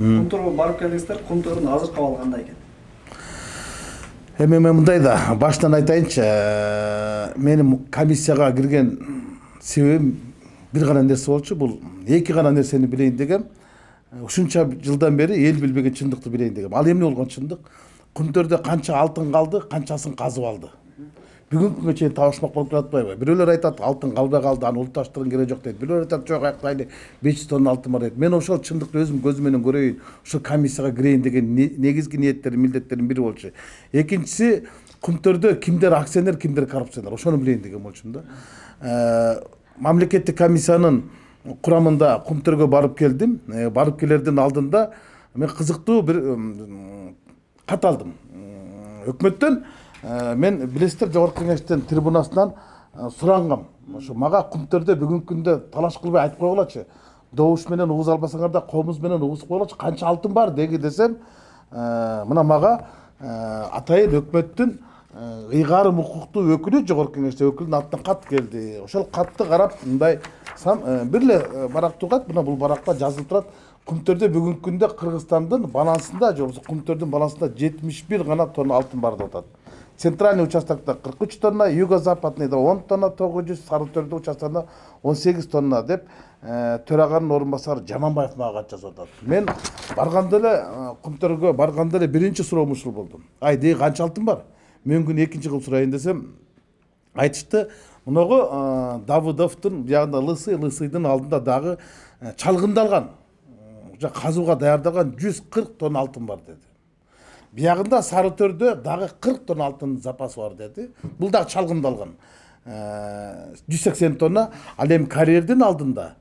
Кумторго барып келдиңиздер, Кумтордун азыркы абалы кандай экен? Эми мен мындай да баштан айтайынчы, менин комиссияга кирген себебим бир гана нерсе болчу, бул эки гана нерсени билейин дегем. Ушунча жылдан бери эл билбеген чындыкты билейин дегем. Ал эмне болгон чындык? Кумтөрдө канча алтын калды, канчасын казып алды. Бүгүнкү күнгө чейин табышмак болуп жатпайбы? Бирөөлөр айтат алтын калбай калды, аны улутташтырган кереги жок дейт. Бирөөлөр айтат жок, аяктайлы 500 тонна алтын бар дейт. Мен ошол чындыкты өзүм көзүм менен көрөйүн, ошол комиссияга кирейин деген негизги ниеттерим, милдеттерим бири болчу. Экинчиси, Кумтөрдө кимдер акционер, кимдер коррупционер, ошону билейин деген болчумун да. Мамлекеттик комиссиянын курамында Кумтөргө барып келдим. Барып келердин алдында мен кызыктуу бир кат алдым. Өкмөттөн мен билесиздер, жогорку кеңештин трибунасынан сурангам. Ошо мага Кумтөрдө бүгүнкү күндө талаш кылбай айтып койгулачы. Добуш менен угуз албасаңар да комуз менен угуз койгулачы, канча алтын бар деги десем, мына мага атайын өкмөттүн ыйгарым укуктуу өкүлү, жогорку кеңеште өкүлдүн атынан кат келди. Ошол катты карап мындай бир эле барактуу кат, мына бул баракта жазылып турат. Кумтөрдө бүгүнкү күндө Кыргызстандын балансында, же болбосо Кумтөрдүн балансында 71 гана тонна алтын бар деп атат. Центральный участокта 43 тонна, юго-западныйда 10 тонна 900, Сарытөрдө участогунда 18 тонна деп төраганын орун басары Жаманбаев мага жазып атат. Мен барганда эле Кумтөргө барганда эле биринчи суроом ушул болду. Ай, деги канча алтын бар? Мен күн экинчи кылып сурайын десем, айтышты, муногу Давыдовдун биягында Лысыйдын алдында дагы чалгындалган, казууга даярдалган 140 тонна алтын бар деди. Биягында Сарытөрдө дагы 40 тонна алтын запасы бар деди. Бул дагы чалгындалган. 180 тонна, ал эми карьердин алдында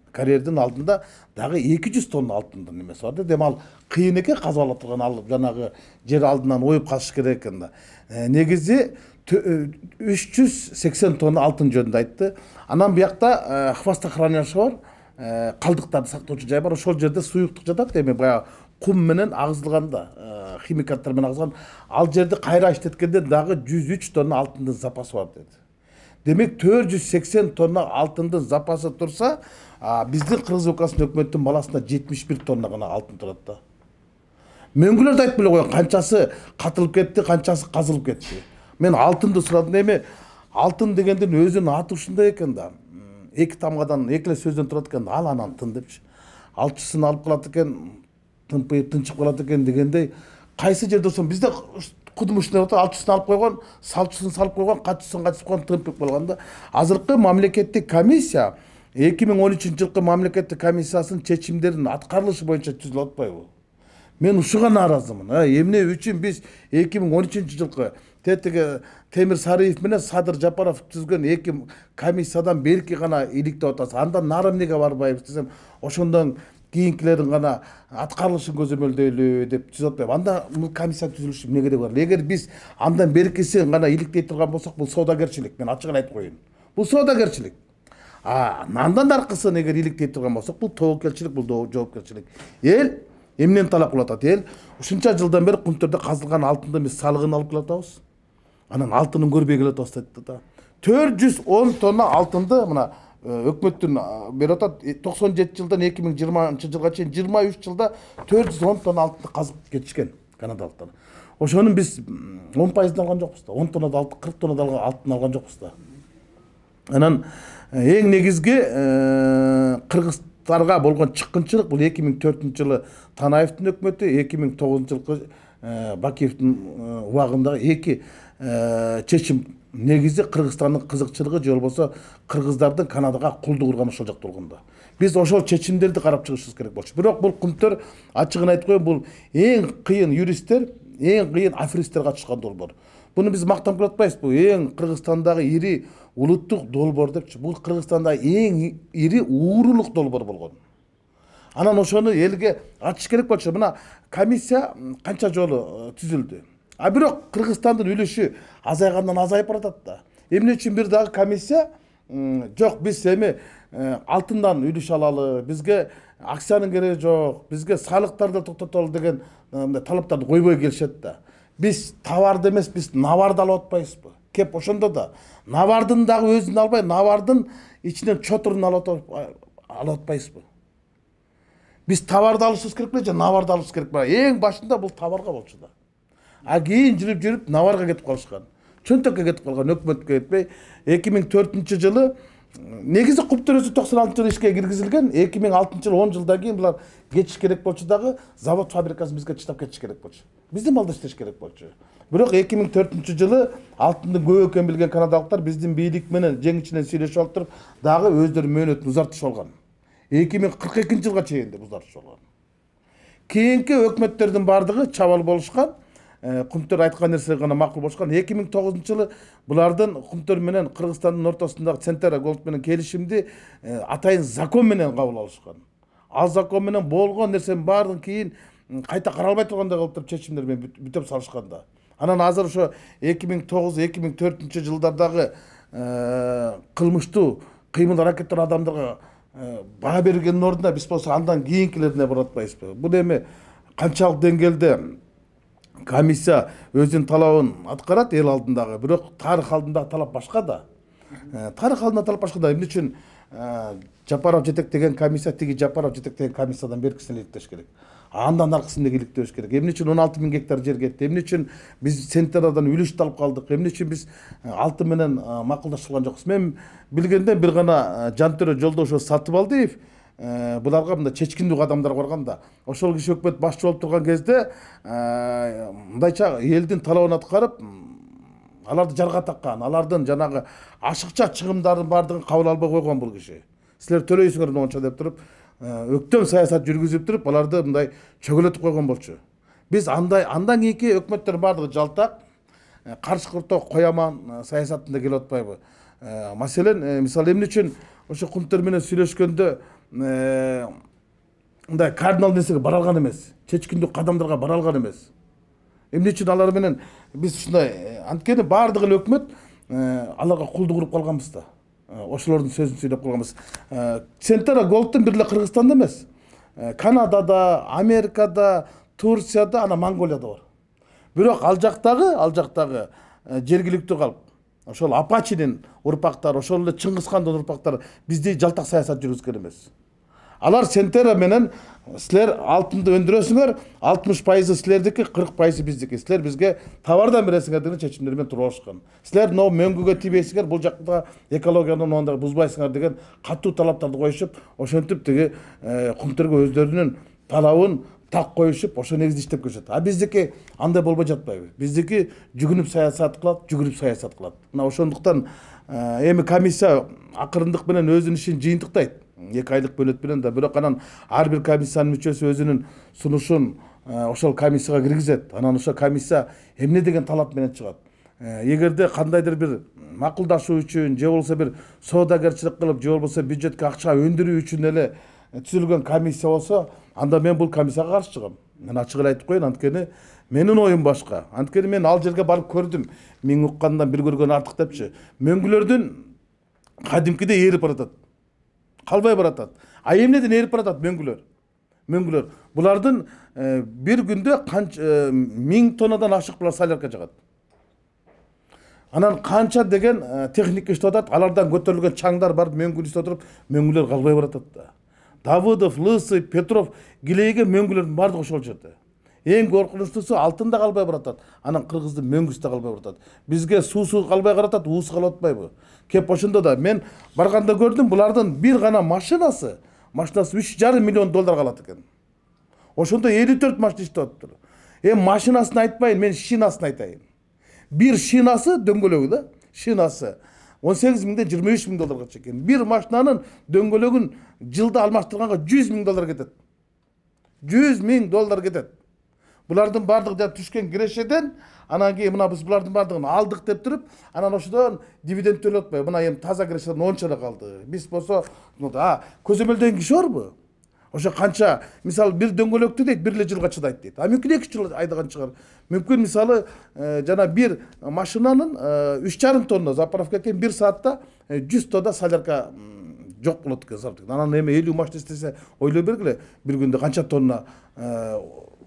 дагы 200 тонна алтындын немеси бар деди. Ал кыйын экен казып ала турган, ал жанагы жер алдынан оюп калыш керек экен да. Негизи 380 тонна алтын жөнүндө айтты. Анан биякта хвостохранилище бар. Калдыктарды сактоочу жай бар. Ошол жерде суюктук жатат, эми баягы кум менен агызылганда, химикаттар менен агызылган, ал жерди кайра иштеткенде дагы 103 тонна алтындын запасы бар деди. Демек 480 тонна алтындын запасы турса, биздин Кыргыз өлкөсүнүн өкмөттүн баласында 71 тонна гана алтын турат да. Мөңгүлөрдү айтып эле коеюн, канчасы катылып кетти, канчасы казылып кетти. Мен алтынды сурадым, эми алтын дегендин өзүнүн аты ушундай экен да. Эки тамгадан, эки эле сөздөн турат экен, ал анан тын депчи. Алчысын алып калат экен, тынпайып тынчып калат экен дегендей, кайсы жерде болсо бизде кудум ушундай болот, алчысын алып койгон, салчысын салып койгон, качысын качып койгон, тынпып калган да. Азыркы мамлекеттик комиссия 2013 жылкы мамлекеттик комиссиясынын чечимдеринин аткарылышы боюнча түзүлүп атпайбы? Мен ушуга нааразымын. Эмне үчүн биз 2013 жылкы Темир Сарыев менен Садыр Жапаров түзгөн эки комиссиядан берки гана иликтеп атасыз. Андан нары эмнеге барбайбыз десем, ошондон кийинкилерин гана аткарылышын көзөмөлдөйлү деп түзүп атпайбы. Анда бул комиссия түзүлүшү эмне кереги бар? Эгер биз андан беркисин гана иликтей турган болсок, бул соодагерчилик. Мен ачыгын айтып коеюн. Бул соодагерчилик. Андан аркысын эгер иликтей турган болсок, бул тобокелчилик, бул жоопкерчилик. Эл эмнени талап кылып атат? Эл ушунча жылдан бери Кумтөрдө казылган алтынды биз салыгын алып келатабыз. Анан алтынын көрбөй келатабыз дейт да. 410 тонна алтынды мына өкмөттүн берип атат. 97 жылдан 2020 жылга чейин 23 жылда 410 тонна алтынды казып кетишкен канадалыктар. Ошонун биз 10% алган жокпуз да. 10 тонна алтын, 40 тонна алтын алган жокпуз да. Анан эң негизги кыргыздарга болгон чыккынчылык бул 2004 жылы Танаевдин өкмөтү, 2009 жылкы Бакиевдин убагындагы эки чечим. Негизи Кыргызстандын кызыкчылыгы, же болбосо кыргыздардын Канадага кулдук урган ошол жакта болгондо. Биз ошол чечимдерди карап чыгышыбыз керек болчу. Бирок бул Кумтөр, ачыгын айтып коеюн, бул эң кыйын юристтер, эң кыйын аферисттер катышкан долбоор. Буну биз мактап келе атпайбыз. Бул эң Кыргызстандагы ири улуттук долбоор депчи. Бул Кыргызстандагы эң ири уурулук долбоор болгон. Анан ошону элге ачыш керек болчу. Мына комиссия канча жолу түзүлдү. Бирок Кыргызстандын үлүшү азайгандан азайып баратат да. Эмне үчүн бир дагы комиссия жок, биз эми алтындан үлүш алалы, бизге акциянын кереги жок, бизге салыктарды токтотолу деген талаптарды койбой келишет да. Биз товарды эмес, биз наварды алып атпайбызбы? Кеп ошондо да навардын дагы өзүн албай, навардын ичинен чотурун алып атпайбызбы? Биз товарды алышыбыз керек беле же наварды алышыбыз керек беле? Эң башында бул товарга болчу да. А кийин жүрүп наварга кетип калышкан. Чөнтөккө кетип калган, өкмөткө кетпей 2004-жылы негизи кумтөр өзү 96-жылы ишке киргизилген. 2006-жылы 10 жылдан кийин булар кетиш керек болчу дагы, завод фабрикасын бизге чыдап кетиш керек болчу. Биздин балда иштеш керек болчу. Бирок 2004-жылы алтындын көп экенин билген канадалыктар биздин бийлик менен жеңичинен сүйлөшүп алып туруп дагы өздөрү мөөнөтүн узартышып алган. 2042-жылга чейин деп узартышып алган. Кийинки өкмөттөрдүн бардыгы чабал болушкан. Кумтөр айткан нерсе гана макул болушкан. 2009-жылы булардын кумтөр менен Кыргызстандын ортосундагы Центра Голд менен келишимди атайын закон менен кабыл алышкан. Ал закон менен болгон нерсенин баардыгын кийин кайта каралбай тургандай кылып туруп чечимдер менен бүтөп салышкан да. Анан азыр ошо 2009-2004-жылдардагы кылмыштуу кыймыл аракеттер адамдарга баа бергендин ордуна биз болсо андан кийинкилерине баратпайбызбы? Бул эми канчалык деңгээлде комиссия өзүнүн талабын аткарат эл алдындагы, бирок тарых алдындагы талап башка да. Тарых алдында талап башка да. Эмне үчүн Жапаров жетектеген комиссия тиги Жапаров жетектеген комиссиядан беркисин иликтеш керек. Андан аркысында иликтеш керек. Эмне үчүн 16 000 гектар жер кетти? Эмне үчүн биз Центрдан үлүш алып калдык? Эмне үчүн биз алты менен макулдашылган жокпуз? Мен билгенден бир гана Жантөрө Жолдошов Сатыбалдиев буларга мындай чечкиндүү адамдар барган да. Ошол киши өкмөт башчы болуп турган кезде мындайча элдин талабын аткарып, аларды жарга таккан, алардын жанагы ашыкча чыгымдардын бардыгын кабыл албай койгон бул киши. Силер төлөйсүңөр монча деп туруп, өктөм саясат жүргүзүп туруп, аларды мындай чөгөлөтүп койгон болчу. Биз андан кийинки өкмөттөр бардыгы жалтак, каршы курток кояман саясатында келип атпайбы? Маселен, мисалы эмне үчүн ошо кумтөр менен сүйлөшкөндө мындай кардинал нерсеге бара алган эмес, чечкиндүү кадамдарга бара алган эмес. Эмне үчүн алар менен биз ушундай анткени бардыгы эле өкмөт аларга кулдук уруп калганбыз да. Ошолордун сөзүн сүйлөп калганбыз. Центра Голдтун бир эле Кыргызстанда эмес, Канадада, Америкада, Турцияда, ана Монголияда бар. Бирок ал жактагы жергиликтүү калп, ошол Апачинин урпактары, ошол эле Чыңгызхандын урпактары биздей жалтак саясат жүргүзгөн эмес. Алар Центра менен силер алтынды өндүрөсүңөр, 60% силердики, 40% биздики. Силер бизге товардан бересиңер деген чечимдер менен туруп алышкан. Силер но мөңгүгө тийбейсиңер, бул жакта экологияны монда бузбайсыңар деген катуу талаптарды коюшуп, ошентип тиги кумтөргө өздөрүнүн талабын так коюшуп, ошо негизде иштеп келишет. А биздики андай болбой жатпайбы? Биздики жүгүнүп саясат кылат, Мына ошондуктан эми комиссия акырындык менен өзүнүн ишин жыйынтыктайт. 2 айлык бөлөт менен да, бирок анан ар бир комиссиянын мүчөсү өзүнүн сунушун ошол комиссияга киргизет. Анан ошо комиссия эмне деген талап менен чыгат. Эгерде кандайдыр бир макулдашуу үчүн, же болбосо бир соодагерчилик кылып, же болбосо бюджетке акча өндүрүү үчүн эле түзүлгөн комиссия болсо, анда мен бул комиссияга каршы чыгам. Мен ачык эле айтып коеюн, анткени менин оюм башка. Анткени мен ал жерге барып көрдүм. Миң уккандан бир көргөн артык депчи. Мөңгүлөрдүн кадимкидей ээрип баратат. Калбай баратат. А эмнеден ээрип баратат мөңгүлөр? Булардын бир күндө 1000 тоннадан ашык булар солярка жагат. Анан канча деген техника иштеп атат, алардан көтөрүлгөн чаңдар бар, мөңгүл иштеп туруп, мөңгүлөр калбай баратат да. Давыдов, Лысый, Петров, Гилейге мөңгүлөрдүн бардыгы ошол жерде. Эң коркунучтуусу алтында калбай баратат, анан кыргыздын мөңгүсү да калбай баратат. Бизге суусу калбай баратат, уусу калып атпайбы? Кеп ошондо да мен барганда көрдүм, булардын бир гана машинасы $3,5 миллион калат экен. Ошондо 54 машина иштеп атыптыр. Машинасын айтпайын, мен шинасын айтайын. Бир шинасы дөңгөлөгү да, шинасы 18 миңден $23 миң чекен. Бир машинанын дөңгөлөгүн жылда алмаштырганга $100 миң кетет. $100 миң кетет. Булардын бардыгы да түшкөн кирешеден, анан кийин мына биз булардын бардыгын алдык деп туруп, анан ошодон дивиденд төлөп атпайбы? Мына эми таза кирешеден онча эле калды. Биз болсо, көзөмөлдөгөн киши барбы? Ошо канча, мисалы бир дөңгөлөктү дейт, бир эле жылга чыдайт дейт. А мүмкүн 2 жыл айдаган чыгар. Мүмкүн мисалы жана бир машинанын 3,5 тонна заправка экен, 1 саатта 100 тонна солярка жок болот экен. Анан эми 50 машина истесе, ойлой бергиле, бир күндө канча тонна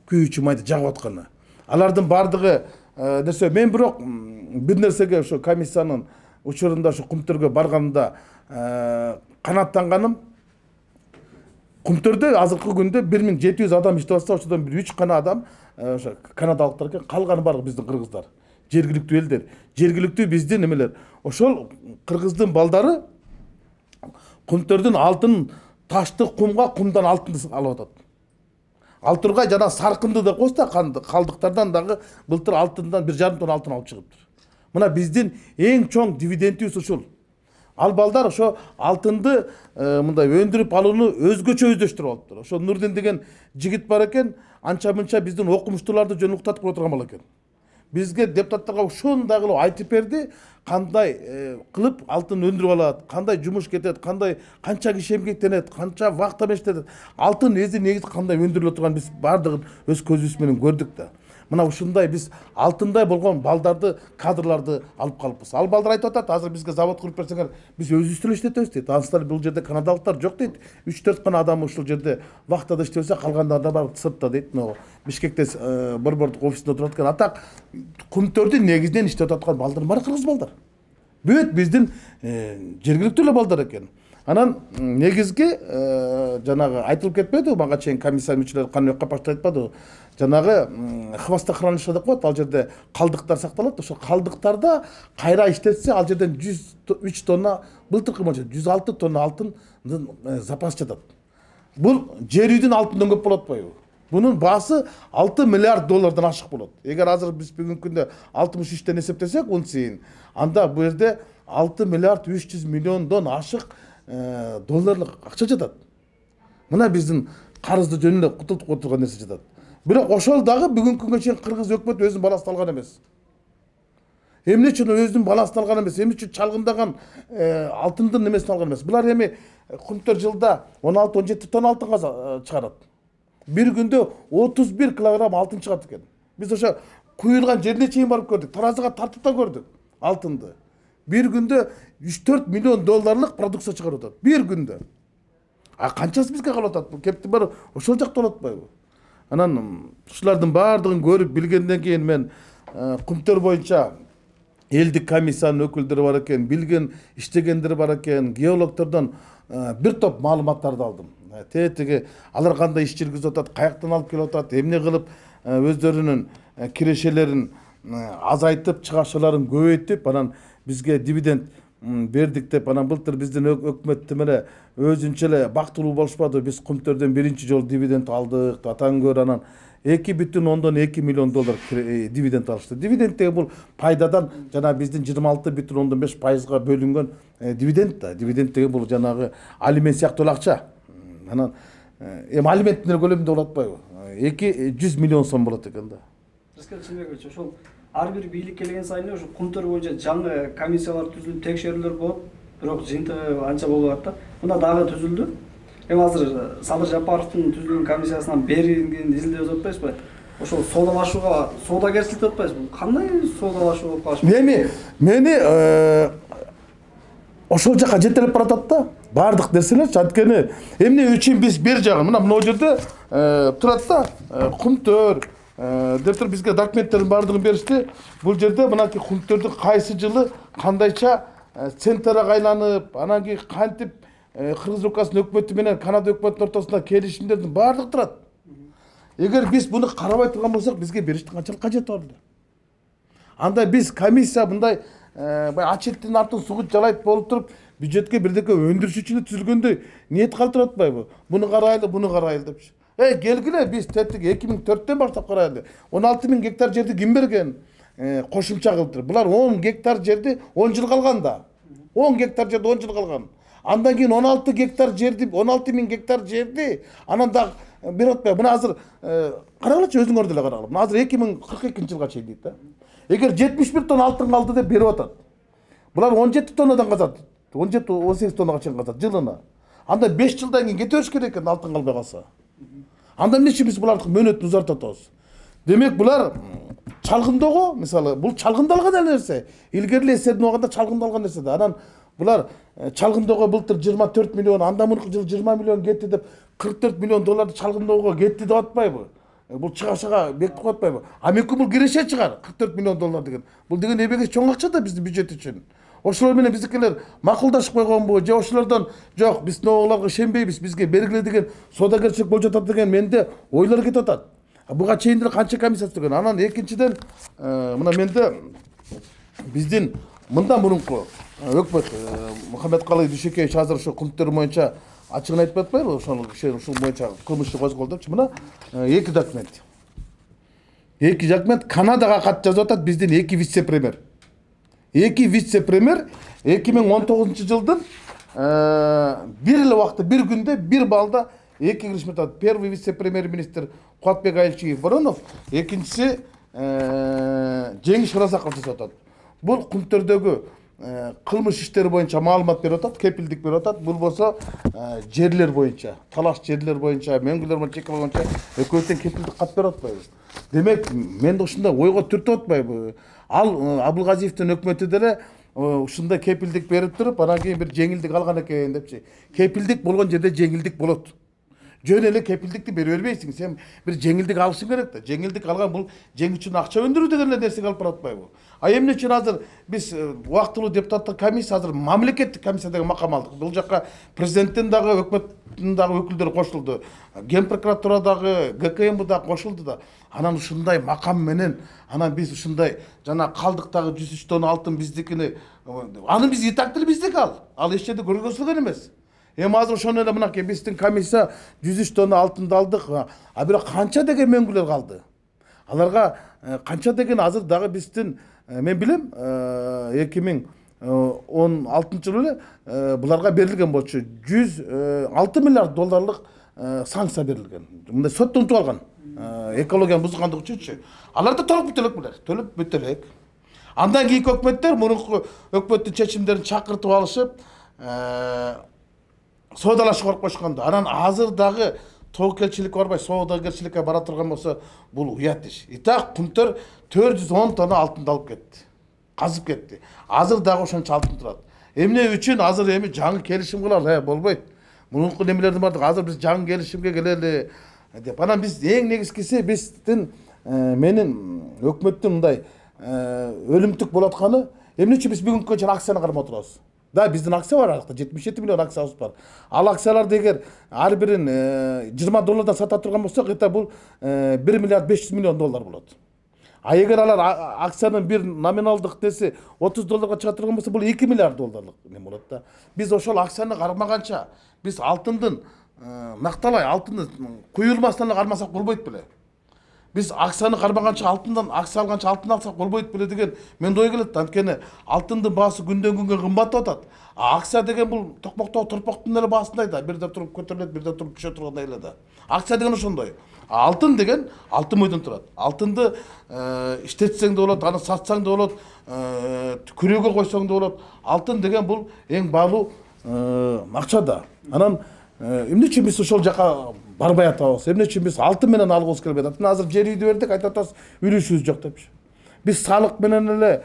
күйүүчү майды жагып атканы. Алардын бардыгы нерсе, мен бирок бир нерсеге ошо комиссиянын учурунда ошо кумтөргө барганымда канааттанганым, Кумтөрдө азыркы күндө 1700 адам иштеп атса, ошодон бир 3 гана адам ошо канадалыктар экен, калганы баары биздин кыргыздар. Жергиликтүү элдер, жергиликтүү биздин немелер. Ошол кыргыздын балдары Кумтөрдүн алтын ташты кумга, кумдан алтынды алып атат. Алтургай жана Саркынды да коста калдыктардан дагы былтыр алтындан 1,5 тонна алтын алып чыгыптыр. Мына биздин эң чоң дивидендибиз ушул. Ал балдар ошо алтынды мындай өндүрүп алууну өзгөчө өздөштүрүп алыптыр. Ошо Нурдин деген жигит бар экен, анча-мынча биздин окумуштууларды жөн уктатып отурган бала экен. Бизге депутаттарга ушундай кылып айтып берди, кандай кылып алтын өндүрүп алат, кандай жумуш кетет, кандай канча киши эмгектенет, канча вакыт иштетет, алтын эзи негизи кандай өндүрүлө турган биз баардыгын өз көзүбүз менен көрдүк да. Мына ушундай биз алтындай болгон балдарды, кадрларды алып калыппыз. Ал балдар айтып атат, азыр бизге завод куруп берсеңер, биз өзүбүз деле иштетебиз дейт. Анысылар бул жерде канадалыктар жок дейт. 3-4 гана адам ушул жерде вакытта иштесе, калгандар бар сыртта дейт. Мына Бишкекте борбордук офисинде турат экен. Атак Кумтөрдү негизинен иштеп аткан балдар бар, кыргыз балдар. Бүт биздин жергиликтүү эле балдар экен. Анан негизги жанагы айтылып кетпеди, мага чейин комиссия мүчөлөрү Каныбек Капашев айтпады. Жанагы хвостохранилище деп коет, ал жерде калдыктар сакталат. Ошо калдыктарда кайра иштетсе, ал жерден 103 тонна, былтыркы мөлчөр 106 тонна алтын запас жатат. Бул жер үйдүн алтындан көп болот атпайбы? Bunun baası 6 milyar dolardan aşık bolot. Eğer hazır biz bugün günde 63'ten hesaplesak unsiyin. Anda bu yerde 6 milyar 300 milyondan aşık dolarlık akça jatat. Mına bizden qarızды жөнүндө кутулуп отурган нерсе жатат. Бирок ошол дагы бүгүнкү күнгө чейин кыргыз өкмөт өзүнүн баласын алган эмес. Эмне үчүн өзүнүн баласын алган эмес? Эмне үчүн чалгындаган алтындын немесин алган эмес? Булар эми Кумтөр жылда 16-17 тонна алтынга чыгарат. Bir günde 31 kilogram altın çıkarttık ekan. Biz ошо kuyulgan жерine чейин барып көрдүк. Таразыга тартып да көрдүк алтынды. Bir günde 3-4 milyon dolarlık продукция çıkarып атат. Bir günde. А канчасы бизге калып атат? Бул кептин баары ошол жакта болуп атпайбы? Анан ушулардын баардыгын көрүп билгенден кийин мен Кумтөр боюнча элдик комиссиянын өкүлдөрү бар экен, билген иштегендер бар экен, геологтордон bir топ маалыматтарды алдым. Тетиги алар кандай иш жүргүзүп атат, каяктан алып келип атат, эмне кылып өздөрүнүн кирешелерин азайтып, чыгашууларын көбөйтүп, анан бизге дивиденд бердик деп, анан былтыр биздин өкмөттү мене өзүнчө эле бактылуу болушпады. Биз Кумтөрдөн биринчи жолу дивиденд алдык, атаң көр, анан 2,2 миллион доллар дивиденд алышты. Дивиденд деген бул пайдадан жана биздин 26,5%га бөлүнгөн дивиденд да. Дивиденд деген бул жанагы алимент сыяктуу акча. Анан эми алименттин көлөмүндө болот атпайбы? 200 миллион сом болот экен да. Рыскел Чынбекович, ошол ар бир бийлик келген сайын ошо Кумтөр боюнча жаңы комиссиялар түзүлүп, текшерүүлөр болот, бирок жыйынтыгы анча болбой атат. Мына дагы түзүлдү. Эми азыр Садыр Жапаровдун түзүлгөн комиссиясынан берилген изилдеп атпайсызбы? Ошол соодалашууга, соодагерчилик деп атпайсызбы? Кандай соодалашуу болуп калышы? Мени ошол жака жетелеп баратат да. Бардык нерселер анткени эмне үчүн биз бер жагын мына могу жерде турат да, Кумтөр деп туруп бизге документтердин бардыгын беришти. Бул жерде мынакей Кумтөрдүн кайсы жылы кандайча центрга айланып, анан кийин кантип Кыргыз Республикасынын өкмөтү менен Канада өкмөтүнүн ортосунда келишимдердин бардыгы турат. Эгер биз буну карабай турган болсок, бизге бериштин канчалык кажети бар эле? Анда биз комиссия мындай ачеттин артын сугут жалайт болуп туруп, бюджетке бирдеке өндүрүш үчүн түзүлгөндөй ниет калтырып атпайбы? Буну карайлы депчи. Келгиле биз тетиги 2004-төн баштап карайлы. 16 000 гектар жерди ким берген? Кошумча кылып. Булар 10 гектар жерди 10 жыл калган да. 10 гектар жерди 10 жыл калган. Андан кийин 16 гектар жерди, 16 000 гектар жерди анан да берип атпайбы. Мына азыр карагылачы өзүңөр деле карагыла. Мына азыр 2042-жылга чейин дейт да. Эгер 71 тонна алтын калды деп берип атат. Булар 17 тоннадан казат. 17-18 тоннага чейин казат жылына. Анда 5 жылдан кийин кете бериш керек экен алтын калбай калса. Анда эмне үчүн биз булардын мөөнөтүн узартып атабыз? Демек булар чалгындоого, мисалы, бул чалгындалган нерсе. Илгери эсептен алганда чалгындалган нерсе да. Анан булар чалгындоого былтыр 24 миллион, анда мурунку жылы 20 миллион кетти деп 44 миллион долларды чалгындоого кетти деп атпайбы? Бул чыгашага бекитип атпайбы? А мүмкүн бул киреше чыгар 44 миллион доллар деген. Бул деген эбеге чоң акча да биздин бюджет үчүн. ошолор менен биздикилер макулдашып койгонбу же ошолордон жок биз ногуларга ишенбейбиз, бизге бергиле деген соодагерчилик болуп жатат деген менде ойлор кетип атат. Буга чейин деле канча комиссия түзүлгөн. Анан экинчиден мына менде биздин мындан мурунку өкмөт Мухаммедкалый Дүйшөкеевич азыр ошо кумтөр боюнча ачыгын айтып атпайбы, ошол боюнча кылмыш козголду. Мына эки документ. Эки документ Канадага кат жазып атат биздин эки вице-премьер. Эки вице-премьер 2019 жылдын бир эле убакытта бир күндө бир балда эки киришме атат. Первый вице-премьер-министр Куатбек Айылчиев Воронов, экинчиси Жеңиш Оразаков жасап атат. Бул кумтөрдөгү кылмыш иштери боюнча маалымат берип атат, кепилдик берип атат. Бул болсо жерлер боюнча, талаш жерлер боюнча, мөңгүлөр боюнча экөөбүздөн кепилдик кат берип атпайбыз. Демек, мен ушундай ойго түртүп атпайбы. Ал Абылгазиевдин өкмөтү деле ушундай кепилдик берип туруп, анан кийин бир жеңилдик алган экен депчи. Кепилдик болгон жерде жеңилдик болот. Жөн эле кепилдикти бере бербейсиң, сен бир жеңилдик алышың керек да. Жеңилдик алган бул жеңил үчүн акча өндүрүү деген эле нерсеге алып баратпайбы? А эмне үчүн азыр биз убактылуу депутаттык комиссия азыр мамлекеттик комиссия деген макам алдык. Бул жакка президенттин дагы өкмөттүн дагы өкүлдөрү кошулду. Ген прокуратура дагы, ГКМ дагы кошулду да. Анан ушундай макам менен анан биз ушундай жана калдыктагы 103 тонна алтын биздикини, аны биз и так деле биздики ал. Ал эч жерде көргөзүлгөн эмес. Эми азыр ошону эле мынакей биздин комиссия 103 тонна алтынды алдык. А бирок канча деген мөңгүлөр калды? Аларга канча деген азыр дагы биздин мен билем 2016 жылы эле буларга берилген болчу 106 миллиард долларлык санкция берилген. Мындай соттонтуп алган. Экологияны бузгандык үчүнчү. Алар да толук төлөп бүт элек. Андан кийинки өкмөттөр мурунку өкмөттүн чечимдерин чакыртып алышып, соодалашып барып кошкондо. Анан азыр дагы тоокелчиликке барбай соодагерчиликке бара турган болсо бул уят иш. Итак, кумтөр 410 тонна алтынды алып кетти. Казып кетти. Азыр дагы ошончо алтын турат. Эмне үчүн азыр эми жаңы келишим кылалы, болбойт. Мурунку немелердин бардыгы азыр биз жаңы келишимге келели деп. Анан биз эң негизгиси биздин менин өкмөттүн мындай өлүмтүк болуп атканы, эмне үчүн биз бүгүнкү чейин акцияны кармай отурабыз? Да, биздин акция бар, 77 миллион акциябыз бар. Ал акцияларды эгер ар бирин 20 доллардан сата турган болсок, эта бул 1 миллиард 500 миллион доллар болот. А эгер алар акциянын бир номиналдык неси 30 долларга чыга турган болсо, бул 2 миллиард долларлык не болот да. Биз ошол акцияны кармаганча, биз алтындын накталай алтынды куюлмастан кармасак болбойт беле. Biz aksanı karmagança altından, aksa algança altın alsak bolboyt bile деген мен ой келет. Анткени алтындын баасы күндөн күнгө кымбаттап атат. Акция деген бул токмоктогу торпоктун эле баасындай да, бирде туруп көтөрүлөт, бирде туруп түшө тургандай эле да. Акция деген ошондой. Алтын деген алтын бойдон турат. Алтынды иштетсең да болот, аны сатсаң да болот, күрөөгө койсоң да болот. Алтын деген бул эң баалуу акча да. Анан эмне үчүн биз ошол жака барбай атабыз? Эмне үчүн биз алтын менен алгыбыз келбей атат? Азыр жер үйдү бердик, айтып атабыз, үлүшүбүз жок депчи. Биз салык менен эле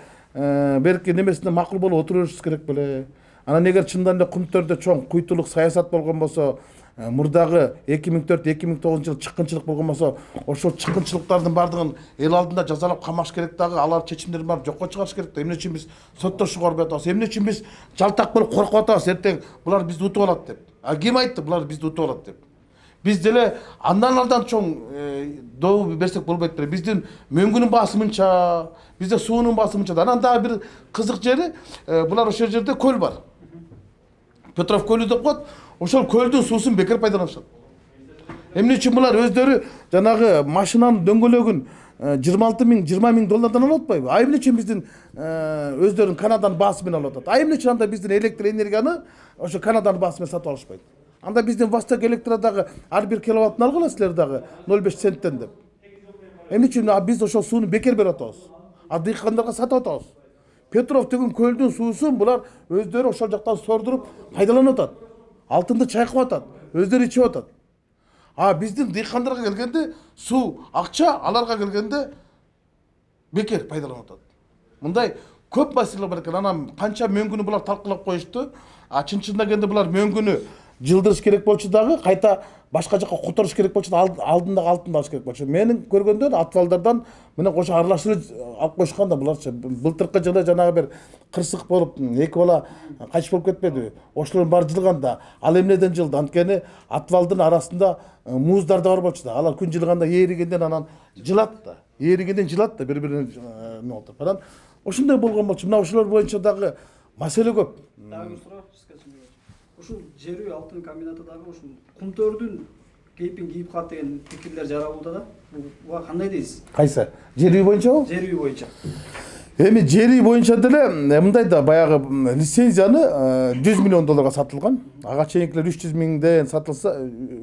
берки немесине макул болуп отурушубуз керек беле. Анан эгер чындан эле кумтөрдө чоң куйтулук саясат болгон болсо, мурдагы 2004-2009 жылы чыккынчылык болгон болсо, ошол чыккынчылыктардын бардыгын эл алдында жазалап камаш керек дагы, алар чечимдерин баарын жокко чыгарыш керек да. Эмне үчүн биз соттошууга барбай атабыз? Эмне үчүн биз жалтак болуп коркуп атабыз? Эртең булар бизди утуп алат деп. А ким айтты булар бизди утуп алат деп? Биз деле андан чоң доо берсек болбойт беле. Биздин мөңгүнүн баасы мынча, бизде суунун баасы мынча. Анан дагы бир кызык жери, булар ошол жерде көл бар. Петров көлү деп коет. Ошол көлдүн суусун бекер пайдаланышат. Эмне үчүн булар өздөрү жанагы машинанын дөңгөлөгүн 20 миң доллардан алып атпайбы? А эмне үчүн биздин өздөрүнүн Канаданын баасы менен алып атат? А эмне үчүн анда биздин электр энергияны ошо Канаданын баасы менен сатып алышпайт? Анда биздин Восток электрадагы ар бир киловаттын алгыла силер дагы 0,5 центтен деп. Эмне үчүн биз ошол сууну бекер берип атабыз? А дыйкандарга сатып атабыз. Петров деген көлдүн суусун булар өздөрү ошол жактан сордуруп пайдаланып атат. Алтынды чайкап атат, өздөрү ичип атат. А биздин дыйкандарга келгенде суу, акча, аларга келгенде бекер пайдаланып атат. Мындай көп маселе бар экен. Анан канча мөңгүнү булар талкылап коюшту. А чын-чынында келгенде булар мөңгүнү жылдырыш керек болчу дагы, кайта башка жака которуш керек болчу алдында алтын алыш керек болчу. Менин көргөндө атвалдардан менен кошо аралашып алып коюшкан да буларчы. Былтыркы жылы жанагы бир кырсык болуп, эки бала кайтыш болуп кетпеди. Ошолордун баары жылганда, ал эмнеден жылды? Анткени атвалдын арасында муздар да бар болчу да. Алар күн жылганда эригенден анан жылат да. Эригенден жылат да, бири-бирине эме болуп. Анан ошондой болгон болчу. Мына ошолор боюнча дагы маселе көп. Дагы бир суроо сизге. Ушул жер үй алтын комбинаты дагы ушул кумтөрдүн кейпин кийип калат деген пикирлер жаралууда да. Буга кандай дейсиз? Кайсы? Жер үй боюнчабы? Жер үй боюнча. Эми жер үй боюнча деле мындай да, баягы лицензияны 100 миллион долларга сатылган. Ага чейинкилер 300 миңден сатылса,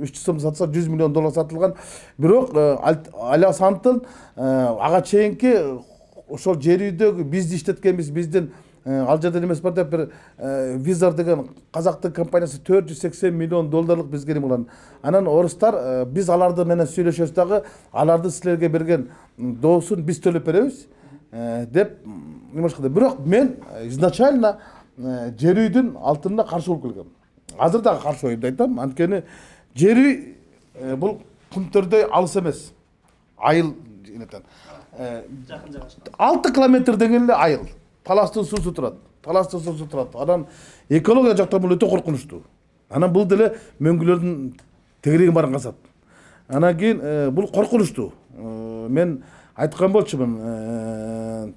300 сом сатса 100 миллион доллар сатылган. Бирок Аля Сантын ага чейинки ошол жер үйдөгү бизди иштеткенбиз, биздин ал жерден эмес бар деп бир Визар деген казактын компаниясы 480 миллион долларлык бизге эме кылган. Анан орустар биз аларды менен сүйлөшөбүз дагы, аларды силерге берген доосун биз төлөп беребиз деп немешкада. Бирок мен изначально жер үйдүн алтынына каршы болуп келгем. Азыр дагы каршы болуп айтам. Анткени жер үй бул кумтөрдөй алыс эмес. Айыл жакын жагашта. 6 километрден эле айыл. Таластын суусу турат. Таластын суусу турат. Анан экология жактан бул өтө коркунучтуу. Анан бул деле мөңгүлөрдүн тегерегин барын касат. Анан кийин бул коркунучтуу. Мен айткан болчумун,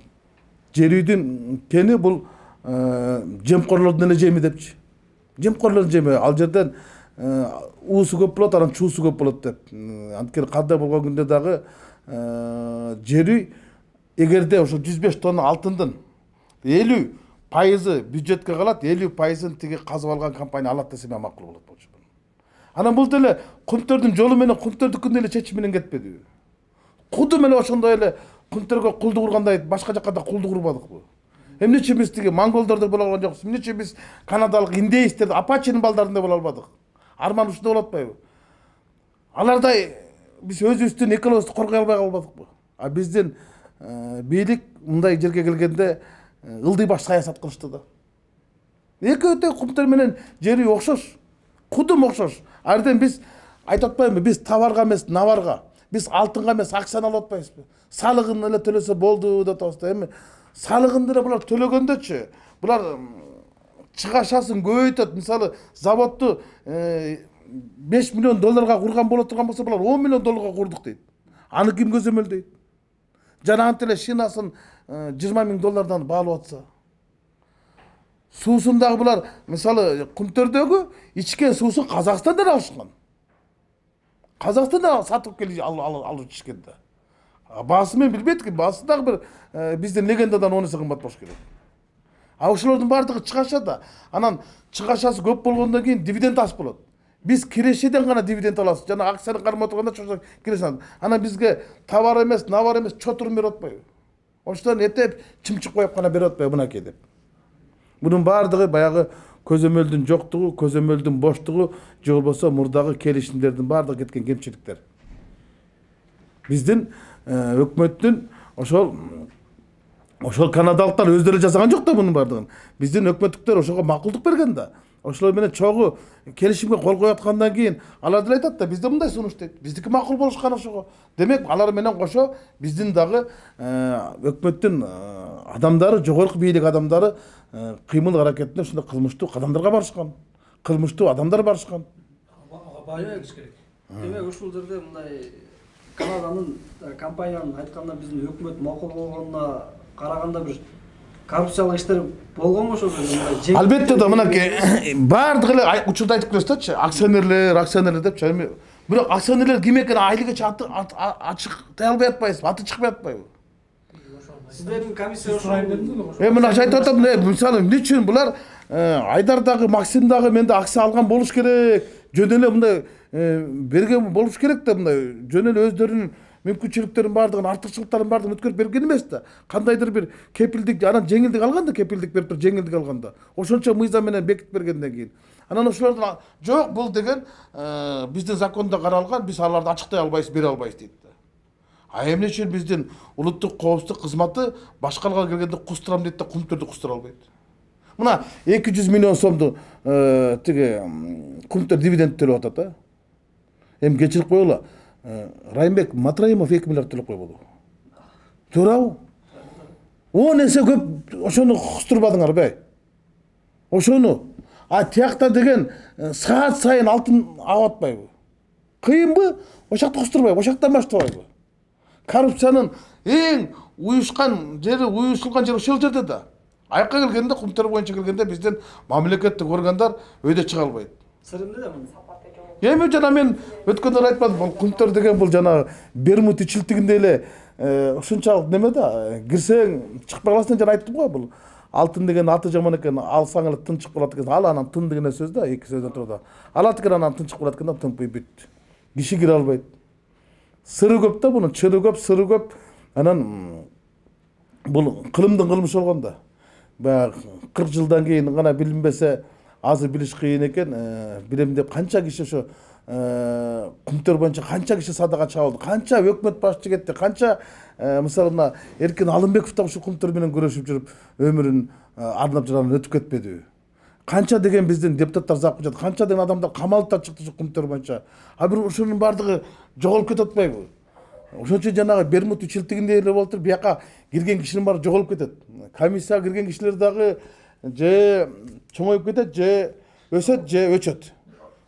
жер үйдүн кени бул жемкорлордун эле жеми депчи. Жемкорлордун жеми. Ал жерден уусу көп болот, анан чуусу көп болот деп. Анткени кандай болгон күндө дагы жер үй эгерде ошо 105 тонна алтындын 50% бюджетке калат, 50%ын тиги казып алган компания алат десе мен макул болот болчу. Анан бул деле кумтөрдүн жолу менен кумтөрдүкүн эле чечим менен кетпеди. Куду менен ошондой эле кумтөргө кулду кургандай башка жакка да кулду курбадыкпы? Эмнече биз тиги монголдордой боло алган жокпуз? Эмнече биз канадалык индейцтерди, апачинин балдарындай боло албадык? Арман ушундай болот атпайбы? Алардай биз өзүбүздүн экологибизди коргой албай калбадыкпы? А биздин бийлик мындай жерге келгенде ылдый баш саясат кылышты да. Экөөтө кумтөр менен жер үй окшош. Кудум окшош. Арден биз айтып атпайбы, биз товарга эмес, наварга, биз алтынга эмес, акчаны алып атпайбызбы? Салыгын эле төлөсө болду деп атабыз да. Эми салыгын деле булар төлөгөндөчү, булар чыгашасын көбөйтөт. Мисалы, заводду 5 миллион долларга курган боло турган болсо, булар 10 миллион долларга курдук дейт. Аны ким көзөмөлдөйт? Жанагы деле шинасын 20 миң доллардан баалып атса. Суусун дагы булар, мисалы, кумтөрдөгү ичкен суусун Казакстандан алышкан. Казакстандан сатып келип алып ичкен да. Баасы мен билбейт ки, баасы дагы бир биздин легендадан 10 эсе кымбат болуш керек. А ошолордун баардыгы чыгаша да. Анан чыгашасы көп болгондон кийин дивиденд аз болот. Биз кирешеден гана дивиденд алабыз. Жана акцияны кармай турганда чоң киреше. Анан бизге товар эмес, навар эмес, чотурун берип атпайбы? Ошондон этеп чымчык коюп гана берип атпайбы мынакей деп. Бунун баардыгы баягы көзөмөлдүн жоктугу, көзөмөлдүн боштугу, же болбосо мурдагы келишимдердин баардыгы кеткен кемчиликтер. Биздин өкмөттүн ошол канадалыктар өздөрү жасаган жок да мунун баардыгын. Биздин өкмөттүктөр ошого макулдук берген да. Ошолор менен чогуу келишимге кол коюп аткандан кийин алар деле айтат да, бизде мындай сунуш дейт. Биздики макул болушкан ошого. Демек, алар менен кошо биздин дагы өкмөттүн адамдары, жогорку бийлик адамдары кыймыл аракетинде ушундай кылмыштуу кадамдарга барышкан. Кылмыштуу адамдар барышкан. Байыбыз керек. Демек, ушул жерде мындай Канаданын компаниянын айтканда биздин өкмөт макул болгонуна караганда бир коррупциялык иштер болгонбу ошол жерде? Албетте да, мынакей баардыгы эле учурда айтып келесиздерчи, акционерлер депчи. Эми бирок акционерлер ким экени айыл кече ачыктай албай атпайбызбы? Аты чыкпай атпайбы? Сиздердин комиссия ошол. Мына айтып атам, мисалы, эмне үчүн булар Айдар дагы, Максим дагы менде акция алган болуш керек. Жөн эле мындай берген болуш керек да, мындай жөн эле өздөрүнүн мүмкүнчүлүктөрүн баардыгын, артыкчылыктарын баардыгын өткөрүп берген эмес да. Кандайдыр бир кепилдик, анан жеңилдик алган да, кепилдик берип туруп жеңилдик алган да. Ошончо мыйзам менен бекитип бергенден кийин. Анан ошолордун жок, бул деген биздин закондо каралган, биз аларды ачыктай албайбыз, бере албайбыз дейт да. А эмне үчүн биздин улуттук коопсуздук кызматы башкаларга келгенде кустурам дейт да, кумтөрдү кустура албайт. Мына 200 миллион сомду тиги кумтөр дивиденд төлөп атат да. Эми кечирип койгула. Райымбек Матраимов 2 миллиард төлөп койбоду. Туурабы? 10 эсе көп ошону кустурбадыңарбы? Ошону. А тиякта деген саат сайын алтын алып атпайбы? Кыйынбы? Ошакта кустурбайбы? Ошактан баштабайбы? Коррупциянын эң уюшкан жери, уюшулган жери ошол жерде да. Айакка келгенде, кумтөр боюнча келгенде бизден мамлекеттик органдар өйдө чыга албайт. Сырымды да Эми жана мен өткөндө айтпадым, бул кумтөр деген бул жана Бермуд ичилтигинде эле ушунчалык неме да, кирсең чыкпай каласың жана айттым го, бул алтын деген аты жаман экен, алсаң эле тынчык болот экен. Ал анан тын деген сөз да, эки сөздөн турат. Алат экен анан тынчык болот экен, тынпай бүт. Киши кире албайт. Сыры көп да бунун, чыры көп, сыры көп. Анан бул кылымдын кылмышы болгон да. Баягы 40 жылдан кийин гана билинбесе, азыр билиш кыйын экен. Билем деп канча киши ошо кумтөр боюнча канча киши садага чабылды, канча өкмөт башчы кетти, канча мисалы мына Эркин Алымбеков да ушул кумтөр менен күрөшүп жүрүп өмүрүн арнап жаранып өтүп кетпедиби? Канча деген биздин депутаттар зак жатат, канча деген адамдар камалып да чыкты ушул кумтөр боюнча. А бир ушунун бардыгы жоголуп кетип атпайбы? Ошон үчүн жанагы Бермуд ичилтигинде эле болуп туруп, бияка кирген кишинин баары жоголуп кетет. Комиссияга кирген кишилер дагы же чоңоюп кетет, же өсөт, же өчөт.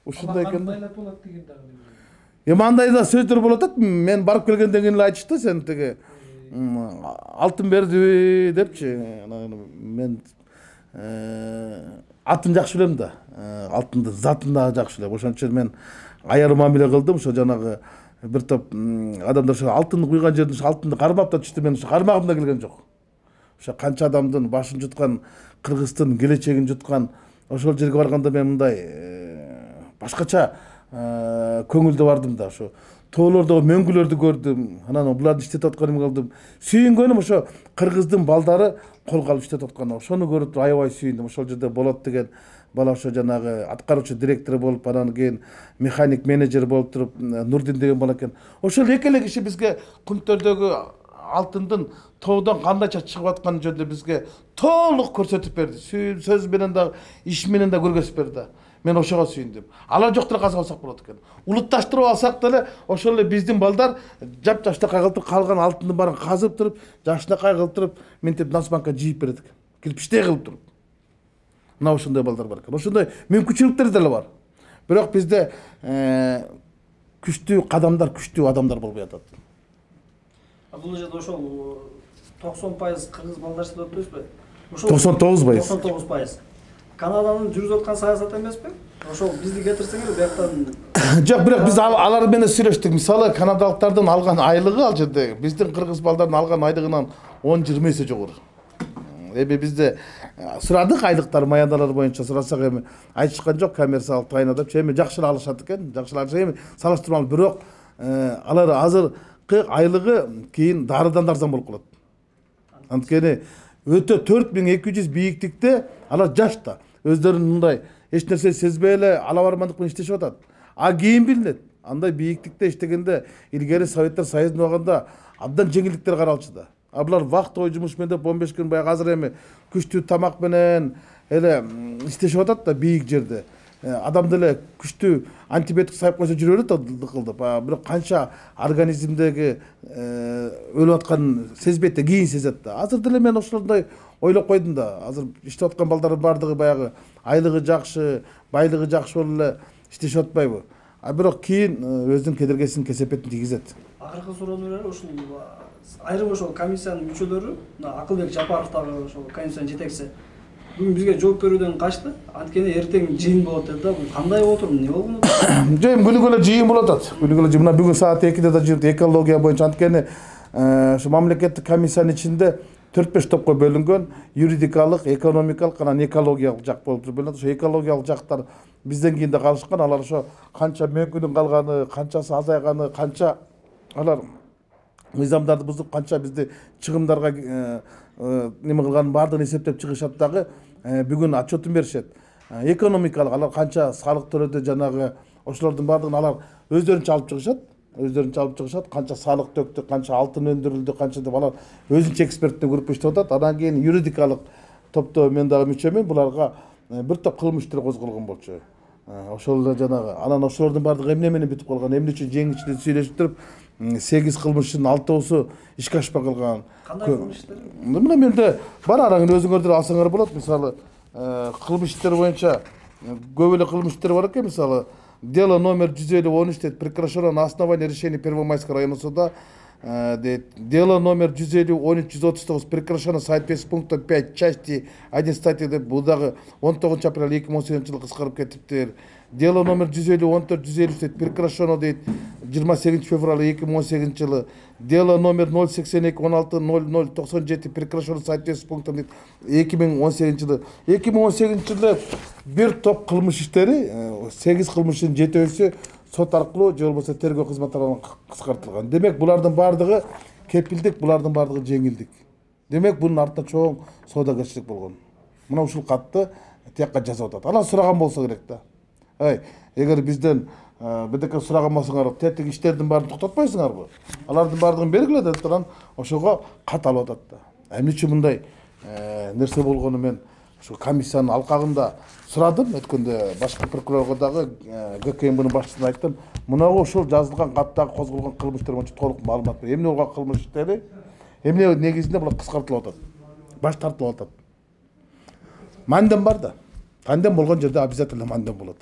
Ушундай экен. Кандайлап болот деген дагы. Мындай да сөздөр болуп атат. Мен барып келгенден кийин эле айтышты, сен тиги алтын бердиби депчи. Мен атын жакшы билем да. Алтынды затын дагы жакшы билем. Ошон үчүн мен аяр мамиле кылдым. Ошо жанагы бир топ адамдар ошо алтынды куйган жерден ошо алтынды кармап да түштү. Мен ошо кармагым да келген жок. Ошо канча адамдын башын жуткан, Кыргыздын келечегин жуткан, ошол жерге барганда мен мындай башкача көңүлдө бардым да. Ошо тоолордогу мөңгүлөрдү көрдүм. Анан буларды иштетип атканымды калдым. Сүйүнгөнүм ошо Кыргыздын балдары колго алып иштетип аткан. Ошону көрүп аябай сүйүндүм. Ошол жерде болот деген бала ошо жанагы аткаруучу директор болуп, анан кийин механик менеджер болуп туруп, Нурдин деген бала экен. Ошол эки эле киши бизге кумтөрдөгү алтындын тоодон кандайча чыгып атканы жөнүндө бизге толук көрсөтүп берди. Сөз менен да, иш менен да көргөзүп берди. Мен ошого сүйүндүм. Алар жоктор казып алсак болот экен. Улутташтырып алсак деле ошол эле биздин балдар жап-жаштакай кылып калган алтындын баарын казып туруп, жашынакай кылып туруп, мынтип Насбанкка жийип берет экен. Кирпичтей кылып туруп. Мына ошондой балдар бар экен. Ошондой мүмкүнчүлүктөр деле бар. Бирок бизде күчтүү кадамдар, күчтүү адамдар болбой атат. Бул жерде ошол 90% кыргыз балдарчы деп атпайсызбы? 99%. 99%. Канаданын жүргүзүп аткан саясаты эмеспи? Ошол бизди кетирсеңер, бияктан Жок, бирок биз алар менен сүйлөштүк. Мисалы, канадалыктардын алган айлыгы ал жерде биздин кыргыз балдардын алган айлыгынан 10-20 эсе жогору. Эми бизде сурадык айлыктар, маяналар боюнча сурасак эми айтышкан жок, коммерциялык тайына депчи. Эми жакшыраак алышат экен, жакшыраак эми салыштырмалуу, бирок алар азыркы айлыгы кийин дарыдан арзан болуп калат. Анткени өтө 4200 бийиктикте алар жашта. Өздөрүн мындай эч нерсе сезбей эле ала бармандык менен иштешип атат. А кийин билинет. Андай бийиктикте иштегенде илгери Советтер Союзун убагында абдан жеңилдиктер каралчу да. А булар вакыт ой жумуш менен деп 15 күн баягы азыр эми күчтүү тамак менен эле иштешип атат да бийик жерде. Адам деле күчтүү антибиотик сайып койсо жүрө берет дыкылдап. Бирок канча организмдеги өлүп атканын сезбейт да, кийин сезет да. Азыр деле мен ошондой ойлоп койдум да. Азыр иштеп аткан балдардын бардыгы баягы айлыгы жакшы, байлыгы жакшы болуп эле иштешип атпайбы? А бирок кийин өзүнүн кедергесин, кесепетин тийгизет. Акыркы суроону ушул айрым ошол комиссиянын мүчөлөрү, Акылбек Жапаров дагы ошол комиссиянын жетекчиси бүгүн бизге жооп берүүдөн качты. Анткени эртең жыйын болот деди да. Бул кандай болуп отур? Эмне болгон? Жөн күнүгө эле жыйын болуп атат. Күнүгө эле мына бүгүн саат 2-де да жыйын экология боюнча. Анткени ошо мамлекеттик комиссиянын ичинде 4-5 топко бөлүнгөн, юридикалык, экономикалык, анан экологиялык жак болуп бөлүнөт. Ошо экологиялык жактар бизден кийин да калышкан. Алар ошо канча мөңкүнүн калганы, канчасы азайганы, канча алар мыйзамдарды бузуп, канча бизди чыгымдарга неме кылганын баардыгын эсептеп чыгышат дагы бүгүн отчетун беришет. Экономикалык алар канча салык төлөдү, жанагы ошолордун баардыгын алар өздөрүнчө алып чыгышат. Өздөрүнчө алып чыгышат. Канча салык төктү, канча алтын өндүрүлдү, канча деп алар өзүнчө эксперттер көрүп иштеп атат. Андан кийин юридикалык топто мен дагы мүчөмүн. Буларга бир топ кылмыш ишти козголгон болчу. ошол эле жанагы анан ошолордун баардыгы эмне менен бүтүп калган, эмне үчүн жеңичте сүйлөшүп туруп 8 кылмыштын 6-оосу ишке ашпай калган. Кандай кылмыш иштери? Мына менде бар, араңын өзүңөрдөр алсаңар болот. Мисалы, кылмыш иштери боюнча көп эле кылмыш иштери бар экен. Мисалы, дело номер 150-13 дейт, прекращено на основании решения Первомайского районного суда. Дело номер 150-13-139 прекращено в соответствии с пунктом 5 части 1 статьи деп бул дагы 19 апрель 2018 жылы кыскарып кетиптир. Дело номер 150-14-153 дейт, прекращено дейт 28 февраля 2018 жылы. Дело номер 082-16-00-97 прекращено в соответствии с пунктом дейт 2018 жылы. 2018 жылы бир топ кылмыш иштери 8 кылмыштын 7-өсү сот аркылуу же болбосо тергөө кызматтарынан кыскартылган. Демек булардын баардыгы кепилдик, булардын баардыгы жеңилдик. Демек бунун артында чоң соодагерчилик болгон. Мына ушул катты тиякка жазып атат. Анан сураган болсо керек да. Эгер бизден бирдеке сураган болсоңор, тетик иштердин баарын токтотпойсуңарбы? Алардын баардыгын бергиле деп туран ошого кат алып атат да. Эмне үчүн мындай нерсе болгону мен ошо комиссиянын алкагында сурадым. Өткөндө башкы прокурорго дагы ГКМБнын башчысына айттым. Мынагы ошол жазылган каттагы козголгон кылмыштар боюнча толук маалымат бер. Эмне болгон кылмыш иштери, эмне негизинде булар кыскартылып атат, баш тартылып атат. Мандем бар да. Мандем болгон жерде обязательно мандем болот.